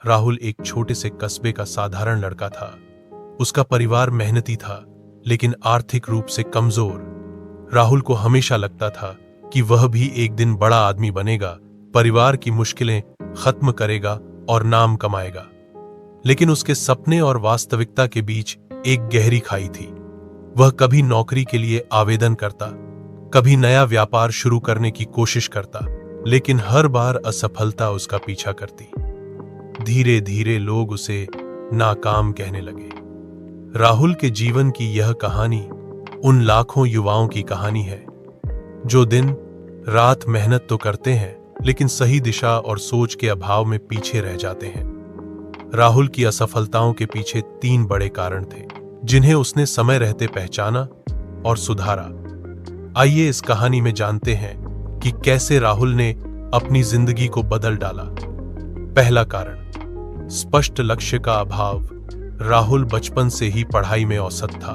राहुल एक छोटे से कस्बे का साधारण लड़का था। उसका परिवार मेहनती था, लेकिन आर्थिक रूप से कमजोर। राहुल को हमेशा लगता था कि वह भी एक दिन बड़ा आदमी बनेगा, परिवार की मुश्किलें खत्म करेगा और नाम कमाएगा। लेकिन उसके सपने और वास्तविकता के बीच एक गहरी खाई थी। वह कभी नौकरी के लिए आवेदन करता, कभी नया व्यापार शुरू करने की कोशिश करता, लेकिन हर बार असफलता उसका पीछा करती। धीरे धीरे लोग उसे नाकाम कहने लगे। राहुल के जीवन की यह कहानी उन लाखों युवाओं की कहानी है जो दिन रात मेहनत तो करते हैं, लेकिन सही दिशा और सोच के अभाव में पीछे रह जाते हैं। राहुल की असफलताओं के पीछे 3 बड़े कारण थे, जिन्हें उसने समय रहते पहचाना और सुधारा। आइए इस कहानी में जानते हैं कि कैसे राहुल ने अपनी जिंदगी को बदल डाला। पहला कारण, स्पष्ट लक्ष्य का अभाव। राहुल बचपन से ही पढ़ाई में औसत था।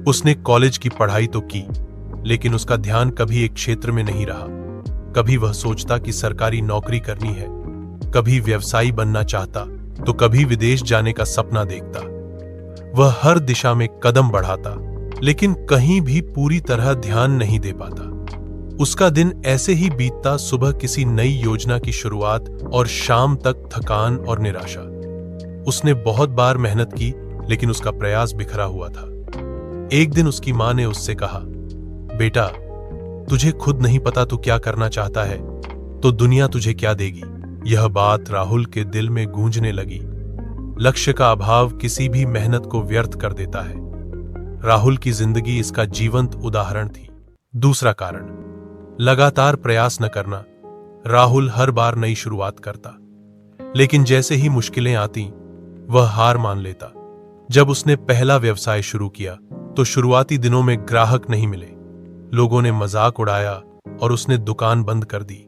उसने कॉलेज की पढ़ाई तो की, लेकिन उसका ध्यान कभी एक क्षेत्र में नहीं रहा। कभी वह सोचता कि सरकारी नौकरी करनी है, कभी व्यवसायी बनना चाहता, तो कभी विदेश जाने का सपना देखता। वह हर दिशा में कदम बढ़ाता, लेकिन कहीं भी पूरी तरह ध्यान नहीं दे पाता। उसका दिन ऐसे ही बीतता, सुबह किसी नई योजना की शुरुआत और शाम तक थकान और निराशा। उसने बहुत बार मेहनत की, लेकिन उसका प्रयास बिखरा हुआ था। एक दिन उसकी मां ने उससे कहा, बेटा, तुझे खुद नहीं पता तू क्या करना चाहता है, तो दुनिया तुझे क्या देगी। यह बात राहुल के दिल में गूंजने लगी। लक्ष्य का अभाव किसी भी मेहनत को व्यर्थ कर देता है। राहुल की जिंदगी इसका जीवंत उदाहरण थी। दूसरा कारण, लगातार प्रयास न करना। राहुल हर बार नई शुरुआत करता, लेकिन जैसे ही मुश्किलें आती, वह हार मान लेता। जब उसने पहला व्यवसाय शुरू किया, तो शुरुआती दिनों में ग्राहक नहीं मिले। लोगों ने मजाक उड़ाया और उसने दुकान बंद कर दी।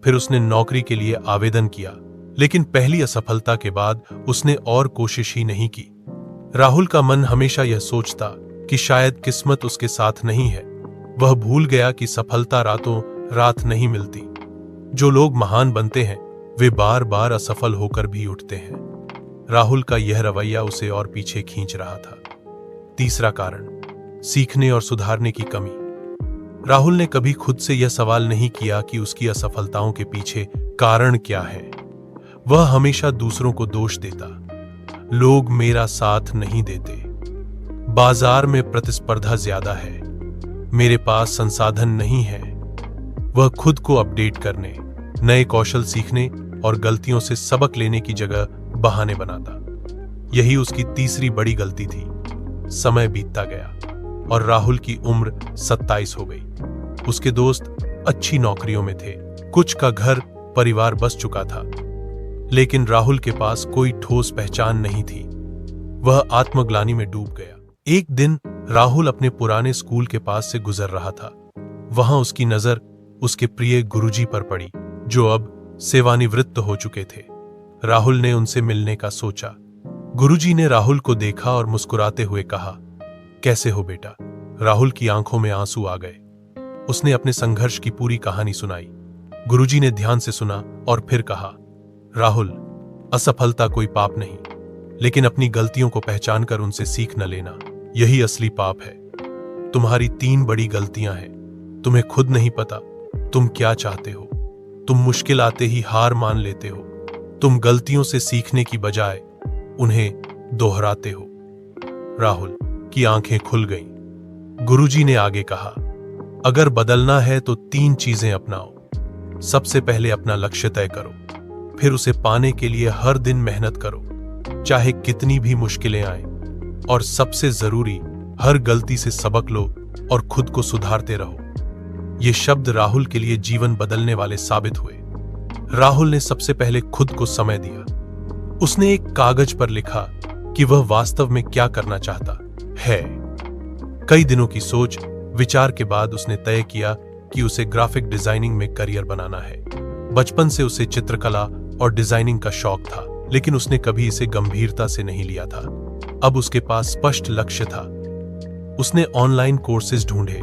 फिर उसने नौकरी के लिए आवेदन किया, लेकिन पहली असफलता के बाद उसने और कोशिश ही नहीं की। राहुल का मन हमेशा यह सोचता कि शायद किस्मत उसके साथ नहीं है। वह भूल गया कि सफलता रातों रात नहीं मिलती। जो लोग महान बनते हैं, वे बार बार असफल होकर भी उठते हैं। राहुल का यह रवैया उसे और पीछे खींच रहा था। तीसरा कारण, सीखने और सुधारने की कमी। राहुल ने कभी खुद से यह सवाल नहीं किया कि उसकी असफलताओं के पीछे कारण क्या है। वह हमेशा दूसरों को दोष देता। लोग मेरा साथ नहीं देते, बाजार में प्रतिस्पर्धा ज्यादा है, मेरे पास संसाधन नहीं है। वह खुद को अपडेट करने, नए कौशल सीखने और गलतियों से सबक लेने की जगह बहाने बनाता। यही उसकी तीसरी बड़ी गलती थी। समय बीतता गया और राहुल की उम्र 27 हो गई। उसके दोस्त अच्छी नौकरियों में थे, कुछ का घर परिवार बस चुका था, लेकिन राहुल के पास कोई ठोस पहचान नहीं थी। वह आत्मग्लानि में डूब गया। एक दिन राहुल अपने पुराने स्कूल के पास से गुजर रहा था। वहां उसकी नजर उसके प्रिय गुरुजी पर पड़ी, जो अब सेवानिवृत्त हो चुके थे। राहुल ने उनसे मिलने का सोचा। गुरुजी ने राहुल को देखा और मुस्कुराते हुए कहा, कैसे हो बेटा। राहुल की आंखों में आंसू आ गए। उसने अपने संघर्ष की पूरी कहानी सुनाई। गुरुजी ने ध्यान से सुना और फिर कहा, राहुल, असफलता कोई पाप नहीं, लेकिन अपनी गलतियों को पहचानकर उनसे सीख न लेना, यही असली पाप है। तुम्हारी 3 बड़ी गलतियां हैं। तुम्हें खुद नहीं पता तुम क्या चाहते हो। तुम मुश्किल आते ही हार मान लेते हो। तुम गलतियों से सीखने की बजाय उन्हें दोहराते हो। राहुल की आंखें खुल गईं। गुरुजी ने आगे कहा, अगर बदलना है तो 3 चीजें अपनाओ। सबसे पहले अपना लक्ष्य तय करो, फिर उसे पाने के लिए हर दिन मेहनत करो, चाहे कितनी भी मुश्किलें आए, और सबसे जरूरी, हर गलती से सबक लो और खुद को सुधारते रहो। ये शब्द राहुल के लिए जीवन बदलने वाले साबित हुए। राहुल ने सबसे पहले खुद को समय दिया। उसने एक कागज पर लिखा कि वह वास्तव में क्या करना चाहता है। कई दिनों की सोच विचार के बाद उसने तय किया कि उसे ग्राफिक डिजाइनिंग में करियर बनाना है। बचपन से उसे चित्रकला और डिजाइनिंग का शौक था, लेकिन उसने कभी इसे गंभीरता से नहीं लिया था। अब उसके पास स्पष्ट लक्ष्य था। उसने ऑनलाइन कोर्सेज ढूंढे,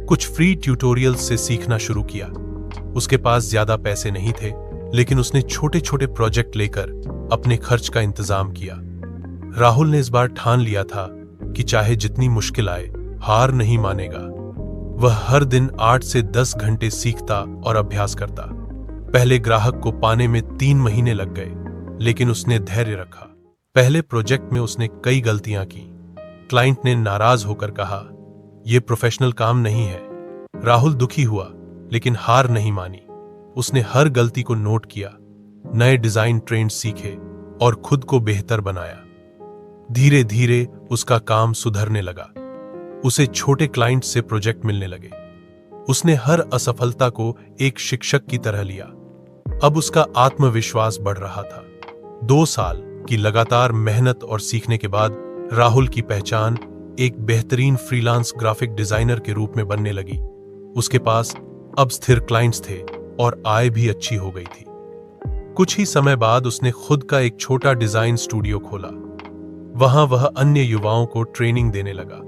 कुछ फ्री ट्यूटोरियल्स से सीखना शुरू किया। उसके पास ज्यादा पैसे नहीं थे, लेकिन उसने छोटे छोटे प्रोजेक्ट लेकर अपने खर्च का इंतजाम किया। राहुल ने इस बार ठान लिया था कि चाहे जितनी मुश्किल आए, हार नहीं मानेगा। वह हर दिन 8 से 10 घंटे सीखता और अभ्यास करता। पहले ग्राहक को पाने में 3 महीने लग गए, लेकिन उसने धैर्य रखा। पहले प्रोजेक्ट में उसने कई गलतियां की। क्लाइंट ने नाराज होकर कहा, यह प्रोफेशनल काम नहीं है। राहुल दुखी हुआ, लेकिन हार नहीं मानी। उसने हर गलती को नोट किया, नए डिजाइन ट्रेंड सीखे और खुद को बेहतर बनाया। धीरे धीरे उसका काम सुधरने लगा। उसे छोटे क्लाइंट से प्रोजेक्ट मिलने लगे। उसने हर असफलता को एक शिक्षक की तरह लिया। अब उसका आत्मविश्वास बढ़ रहा था। 2 साल की लगातार मेहनत और सीखने के बाद राहुल की पहचान एक बेहतरीन फ्रीलांस ग्राफिक डिजाइनर के रूप में बनने लगी। उसके पास अब स्थिर क्लाइंट्स थे और आय भी अच्छी हो गई थी। कुछ ही समय बाद उसने खुद का एक छोटा डिजाइन स्टूडियो खोला। वहां वह अन्य युवाओं को ट्रेनिंग देने लगा।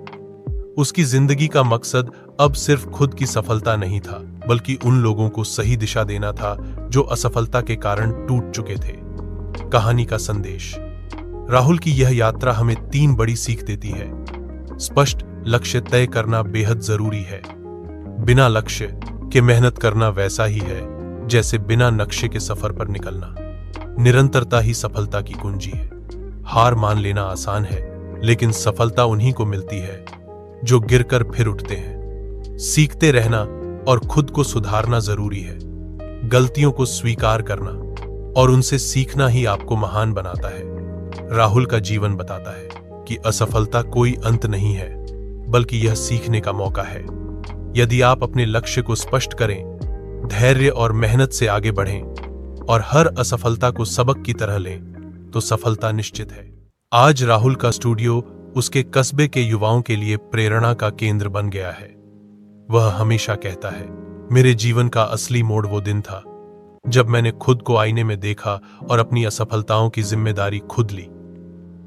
उसकी जिंदगी का मकसद अब सिर्फ खुद की सफलता नहीं था, बल्कि उन लोगों को सही दिशा देना था जो असफलता के कारण टूट चुके थे। कहानी का संदेश। राहुल की यह यात्रा हमें 3 बड़ी सीख देती है। स्पष्ट लक्ष्य तय करना बेहद जरूरी है। बिना लक्ष्य के मेहनत करना वैसा ही है जैसे बिना नक्शे के सफर पर निकलना। निरंतरता ही सफलता की कुंजी है। हार मान लेना आसान है, लेकिन सफलता उन्हीं को मिलती है जो गिरकर फिर उठते हैं। सीखते रहना और खुद को सुधारना जरूरी है। गलतियों को स्वीकार करना और उनसे सीखना ही आपको महान बनाता है। राहुल का जीवन बताता है कि असफलता कोई अंत नहीं है, बल्कि यह सीखने का मौका है। यदि आप अपने लक्ष्य को स्पष्ट करें, धैर्य और मेहनत से आगे बढ़ें और हर असफलता को सबक की तरह लें, तो सफलता निश्चित है। आज राहुल का स्टूडियो उसके कस्बे के युवाओं के लिए प्रेरणा का केंद्र बन गया है। वह हमेशा कहता है, मेरे जीवन का असली मोड़ वो दिन था जब मैंने खुद को आईने में देखा और अपनी असफलताओं की जिम्मेदारी खुद ली।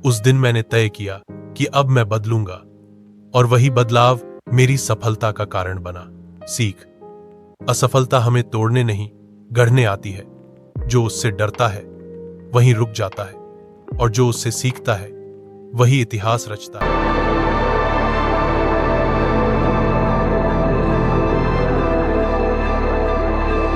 उस दिन मैंने तय किया कि अब मैं बदलूंगा, और वही बदलाव मेरी सफलता का कारण बना। सीख। असफलता हमें तोड़ने नहीं, गढ़ने आती है। जो उससे डरता है वहीं रुक जाता है, और जो उससे सीखता है वही इतिहास रचता है।